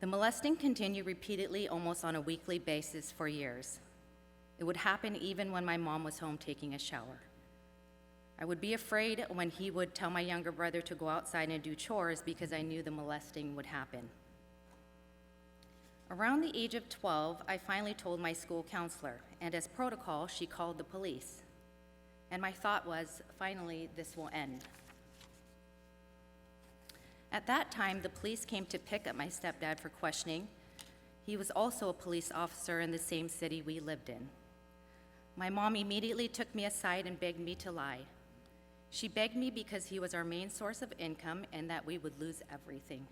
The molesting continued repeatedly, almost on a weekly basis for years. It would happen even when my mom was home taking a shower. I would be afraid when he would tell my younger brother to go outside and do chores because I knew the molesting would happen. Around the age of 12, I finally told my school counselor, and as protocol, she called the police. And my thought was, finally, this will end. At that time, the police came to pick up my stepdad for questioning. He was also a police officer in the same city we lived in. My mom immediately took me aside and begged me to lie. She begged me because he was our main source of income and that we would lose everything.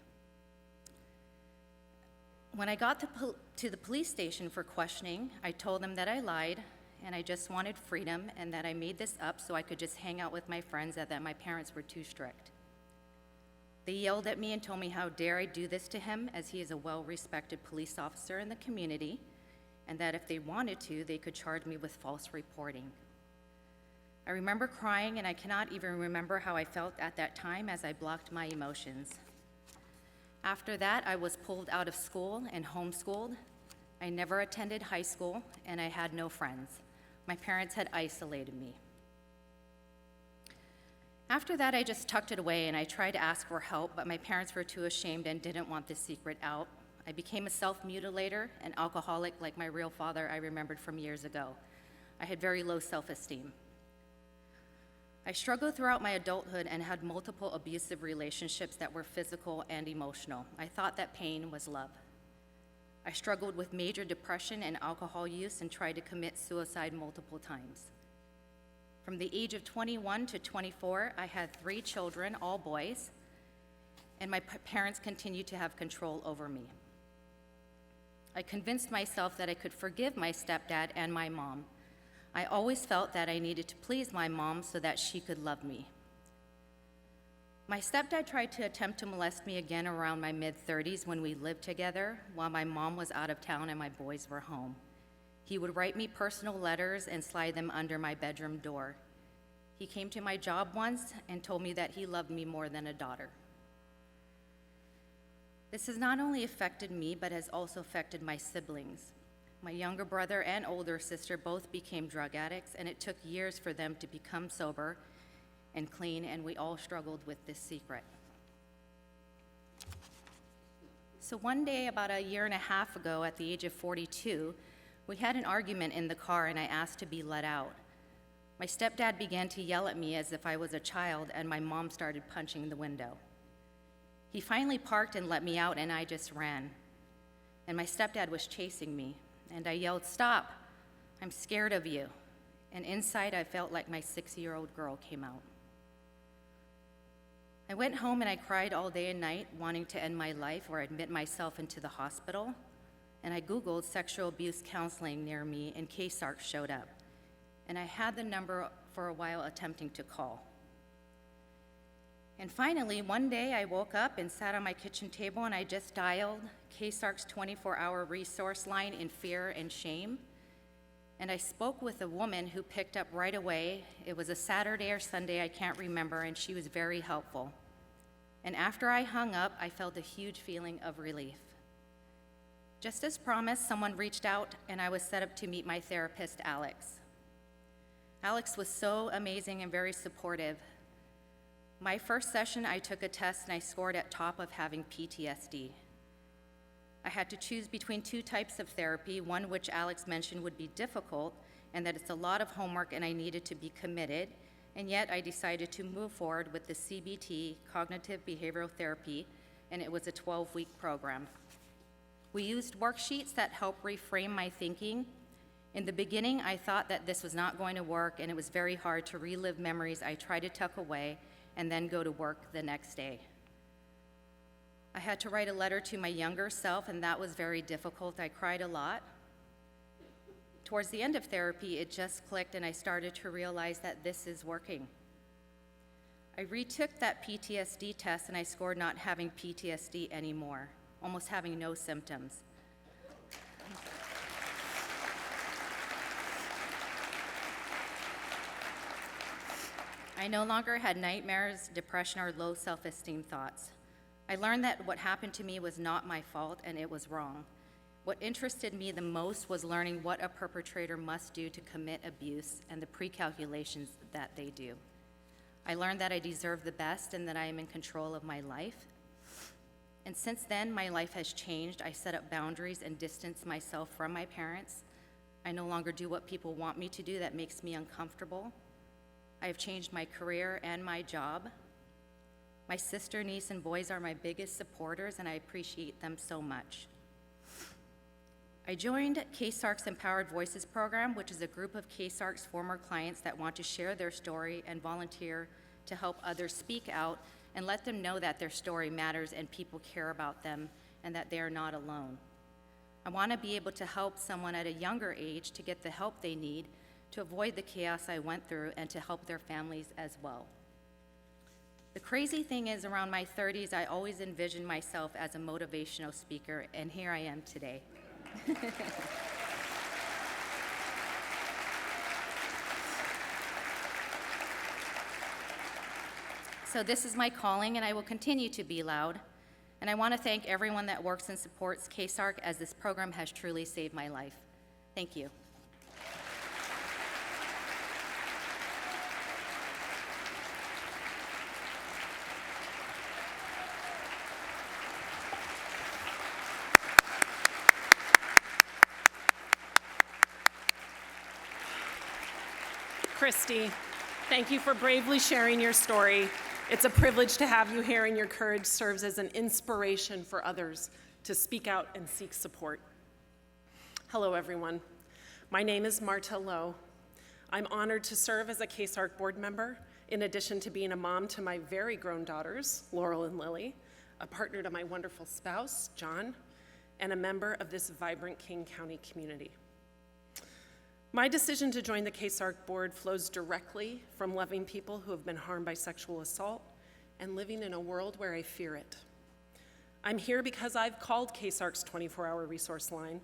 When I got to the police station for questioning, I told them that I lied and I just wanted freedom and that I made this up so I could just hang out with my friends and that my parents were too strict. They yelled at me and told me how dare I do this to him, as he is a well-respected police officer in the community, and that if they wanted to, they could charge me with false reporting. I remember crying, and I cannot even remember how I felt at that time as I blocked my emotions. After that, I was pulled out of school and homeschooled. I never attended high school, and I had no friends. My parents had isolated me. After that, I just tucked it away and I tried to ask for help, but my parents were too ashamed and didn't want this secret out. I became a self-mutilator, an alcoholic like my real father I remembered from years ago. I had very low self-esteem. I struggled throughout my adulthood and had multiple abusive relationships that were physical and emotional. I thought that pain was love. I struggled with major depression and alcohol use and tried to commit suicide multiple times. From the age of 21 to 24, I had 3 children, all boys, and my parents continued to have control over me. I convinced myself that I could forgive my stepdad and my mom. I always felt that I needed to please my mom so that she could love me. My stepdad tried to attempt to molest me again around my mid-30s when we lived together while my mom was out of town and my boys were home. He would write me personal letters and slide them under my bedroom door. He came to my job once and told me that he loved me more than a daughter. This has not only affected me, but has also affected my siblings. My younger brother and older sister both became drug addicts, and it took years for them to become sober and clean, and we all struggled with this secret. So one day, about a year and a half ago, at the age of 42, we had an argument in the car and I asked to be let out. My stepdad began to yell at me as if I was a child, and my mom started punching the window. He finally parked and let me out, and I just ran. And my stepdad was chasing me, and I yelled, "Stop, I'm scared of you." And inside, I felt like my 6-year-old girl came out. I went home and I cried all day and night, wanting to end my life or admit myself into the hospital. And I Googled sexual abuse counseling near me, and KCSARC showed up. And I had the number for a while attempting to call. And finally, one day I woke up and sat on my kitchen table and I just dialed KCSARC's 24-hour resource line in fear and shame. And I spoke with a woman who picked up right away. It was a Saturday or Sunday, I can't remember, and she was very helpful. And after I hung up, I felt a huge feeling of relief. Just as promised, someone reached out and I was set up to meet my therapist, Alex. Alex was so amazing and very supportive. My first session, I took a test and I scored at top of having PTSD. I had to choose between 2 types of therapy, one which Alex mentioned would be difficult and that it's a lot of homework and I needed to be committed, and yet I decided to move forward with the CBT, Cognitive Behavioral Therapy, and it was a 12-week program. We used worksheets that help reframe my thinking. In the beginning, I thought that this was not going to work, and it was very hard to relive memories I tried to tuck away and then go to work the next day. I had to write a letter to my younger self, and that was very difficult. I cried a lot. Towards the end of therapy, it just clicked, and I started to realize that this is working. I retook that PTSD test, and I scored not having PTSD anymore, almost having no symptoms. I no longer had nightmares, depression, or low self-esteem thoughts. I learned that what happened to me was not my fault and it was wrong. What interested me the most was learning what a perpetrator must do to commit abuse and the pre-calculations that they do. I learned that I deserve the best and that I am in control of my life. And since then, my life has changed. I set up boundaries and distance myself from my parents. I no longer do what people want me to do that makes me uncomfortable. I have changed my career and my job. My sister, niece, and boys are my biggest supporters, and I appreciate them so much. I joined KCSARC's Empowered Voices program, which is a group of KCSARC's former clients that want to share their story and volunteer to help others speak out and let them know that their story matters and people care about them and that they are not alone. I want to be able to help someone at a younger age to get the help they need to avoid the chaos I went through and to help their families as well. The crazy thing is, around my 30s, I always envisioned myself as a motivational speaker, and here I am today. So this is my calling, and I will continue to be loud. And I want to thank everyone that works and supports KCSARC, as this program has truly saved my life. Thank you. Christy, thank you for bravely sharing your story. It's a privilege to have you here, and your courage serves as an inspiration for others to speak out and seek support. Hello, everyone. My name is Marta Lowe. I'm honored to serve as a KCSARC board member, in addition to being a mom to my very grown daughters, Laurel and Lily, a partner to my wonderful spouse, John, and a member of this vibrant King County community. My decision to join the KCSARC board flows directly from loving people who have been harmed by sexual assault and living in a world where I fear it. I'm here because I've called KCSARC's 24-hour resource line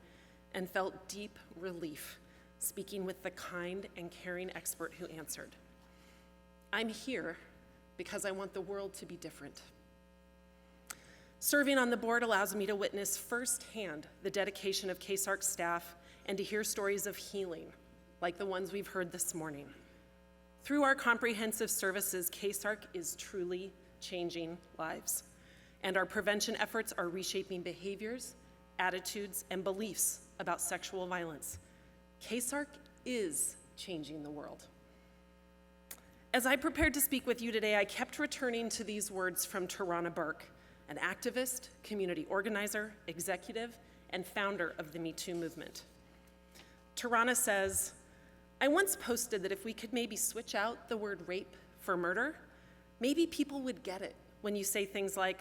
and felt deep relief speaking with the kind and caring expert who answered. I'm here because I want the world to be different. Serving on the board allows me to witness firsthand the dedication of KCSARC staff and to hear stories of healing, like the ones we've heard this morning. Through our comprehensive services, KCSARC is truly changing lives, and our prevention efforts are reshaping behaviors, attitudes, and beliefs about sexual violence. KCSARC is changing the world. As I prepared to speak with you today, I kept returning to these words from Tarana Burke, an activist, community organizer, executive, and founder of the Me Too movement. Tarana says, "I once posted that if we could maybe switch out the word rape for murder, maybe people would get it when you say things like,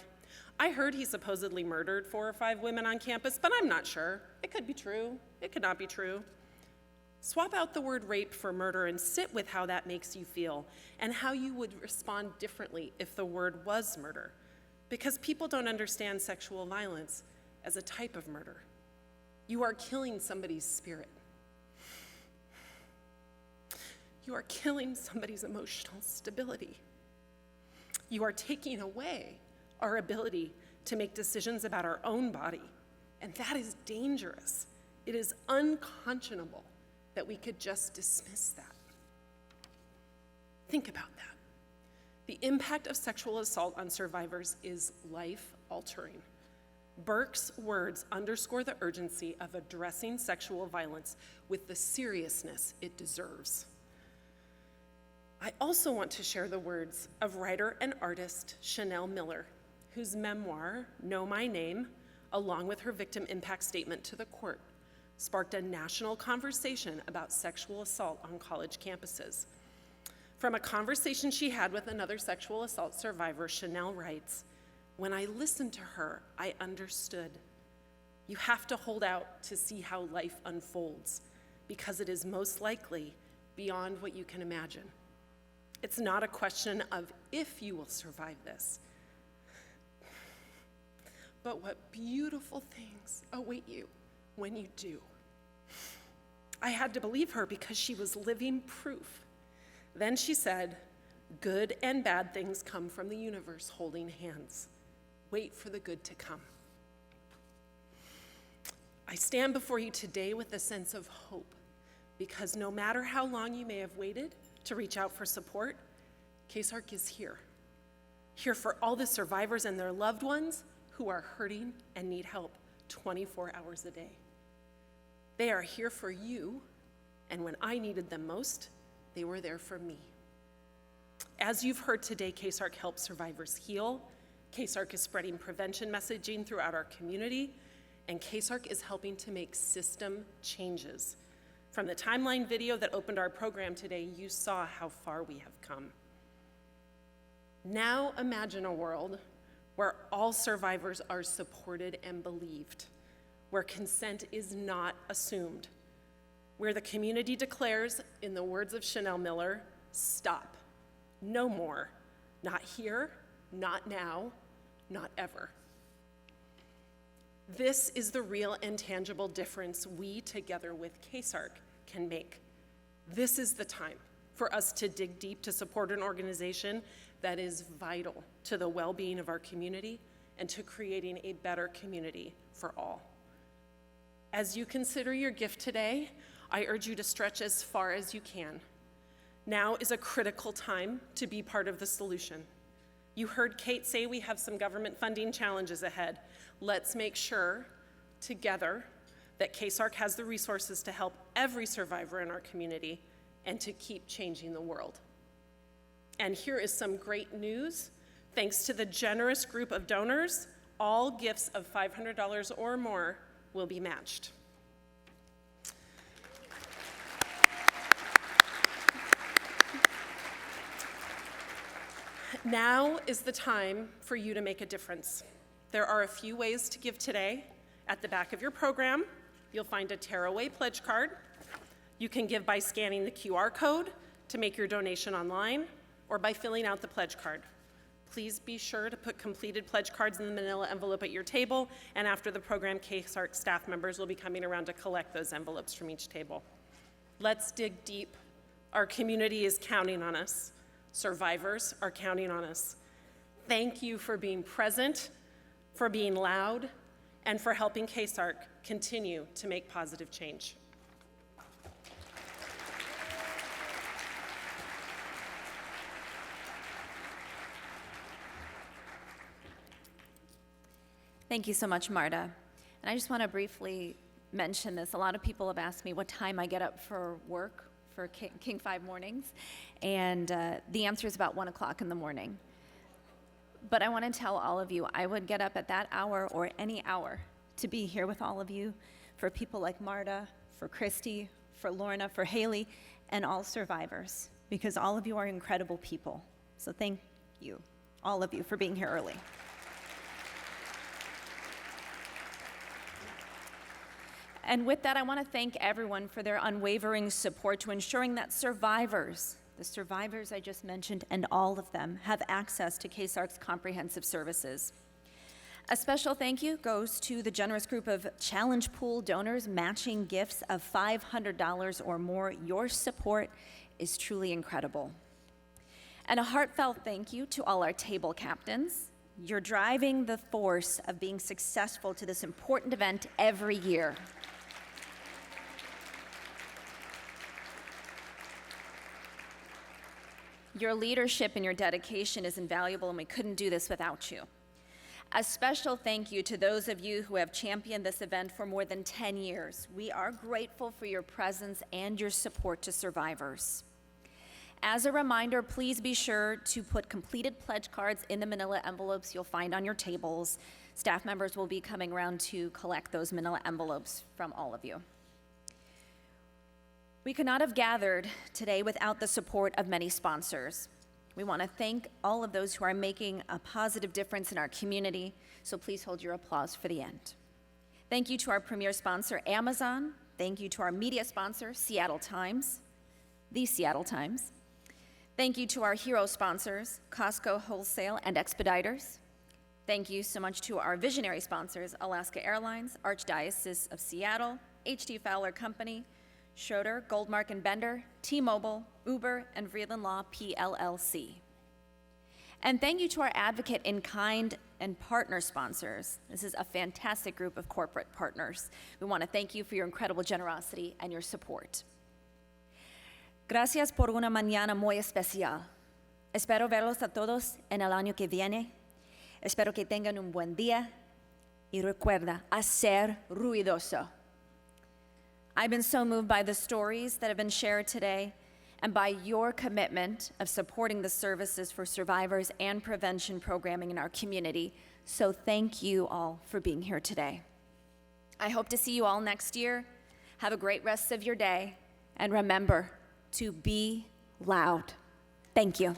'I heard he supposedly murdered 4 or 5 women on campus, but I'm not sure. It could be true. It could not be true.' Swap out the word rape for murder and sit with how that makes you feel and how you would respond differently if the word was murder, because people don't understand sexual violence as a type of murder. You are killing somebody's spirit. You are killing somebody's emotional stability. You are taking away our ability to make decisions about our own body, and that is dangerous. It is unconscionable that we could just dismiss that. Think about that. The impact of sexual assault on survivors is life-altering. Burke's words underscore the urgency of addressing sexual violence with the seriousness it deserves. I also want to share the words of writer and artist Chanel Miller, whose memoir, Know My Name, along with her victim impact statement to the court, sparked a national conversation about sexual assault on college campuses. From a conversation she had with another sexual assault survivor, Chanel writes, "When I listened to her, I understood. You have to hold out to see how life unfolds, because it is most likely beyond what you can imagine. It's not a question of if you will survive this, but what beautiful things await you when you do." I had to believe her because she was living proof. Then she said, "Good and bad things come from the universe holding hands. Wait for the good to come." I stand before you today with a sense of hope, because no matter how long you may have waited to reach out for support, KCSARC is here. Here for all the survivors and their loved ones who are hurting and need help 24 hours a day. They are here for you, and when I needed them most, they were there for me. As you've heard today, KCSARC helps survivors heal. KCSARC is spreading prevention messaging throughout our community, and KCSARC is helping to make system changes. From the timeline video that opened our program today, you saw how far we have come. Now imagine a world where all survivors are supported and believed, where consent is not assumed, where the community declares, in the words of Chanel Miller, stop, no more, not here, not now, not ever. This is the real and tangible difference we, together with KCSARC, can make. This is the time for us to dig deep to support an organization that is vital to the well-being of our community and to creating a better community for all. As you consider your gift today, I urge you to stretch as far as you can. Now is a critical time to be part of the solution. You heard Kate say we have some government funding challenges ahead. Let's make sure, together, that KCSARC has the resources to help every survivor in our community and to keep changing the world. And here is some great news. Thanks to the generous group of donors, all gifts of $500 or more will be matched. Now is the time for you to make a difference. There are a few ways to give today. At the back of your program, you'll find a tearaway pledge card. You can give by scanning the QR code to make your donation online or by filling out the pledge card. Please be sure to put completed pledge cards in the manila envelope at your table, and after the program, KCSARC staff members will be coming around to collect those envelopes from each table. Let's dig deep. Our community is counting on us. Survivors are counting on us. Thank you for being present, for being loud, and for helping KCSARC continue to make positive change. Thank you so much, Marta. And I just want to briefly mention this. A lot of people have asked me what time I get up for work for King 5 mornings, and the answer is about 1 o'clock in the morning. But I want to tell all of you, I would get up at that hour or any hour to be here with all of you, for people like Marta, for Christy, for Lorna, for Haley, and all survivors, because all of you are incredible people. So thank you, all of you, for being here early. And with that, I want to thank everyone for their unwavering support to ensuring that survivors, the survivors I just mentioned, and all of them, have access to KCSARC's comprehensive services. A special thank you goes to the generous group of Challenge Pool donors matching gifts of $500 or more. Your support is truly incredible. And a heartfelt thank you to all our table captains. You're driving the force of being successful to this important event every year. Your leadership and your dedication is invaluable, and we couldn't do this without you. A special thank you to those of you who have championed this event for more than 10 years. We are grateful for your presence and your support to survivors. As a reminder, please be sure to put completed pledge cards in the manila envelopes you'll find on your tables. Staff members will be coming around to collect those manila envelopes from all of you. We could not have gathered today without the support of many sponsors. We want to thank all of those who are making a positive difference in our community, so please hold your applause for the end. Thank you to our premier sponsor, Amazon. Thank you to our media sponsor, Seattle Times, the Seattle Times. Thank you to our hero sponsors, Costco Wholesale and Expeditors. Thank you so much to our visionary sponsors, Alaska Airlines, Archdiocese of Seattle, H.D. Fowler Company, Schroeder, Goldmark and Bender, T-Mobile, Uber, and Vreeland Law PLLC. And thank you to our advocate in kind and partner sponsors. This is a fantastic group of corporate partners. We want to thank you for your incredible generosity and your support. Gracias por una mañana muy especial. Espero verlos a todos en el año que viene. Espero que tengan un buen día. Y recuerda, hacer ruidoso. I've been so moved by the stories that have been shared today and by your commitment of supporting the services for survivors and prevention programming in our community. So thank you all for being here today. I hope to see you all next year. Have a great rest of your day. And remember to be loud. Thank you.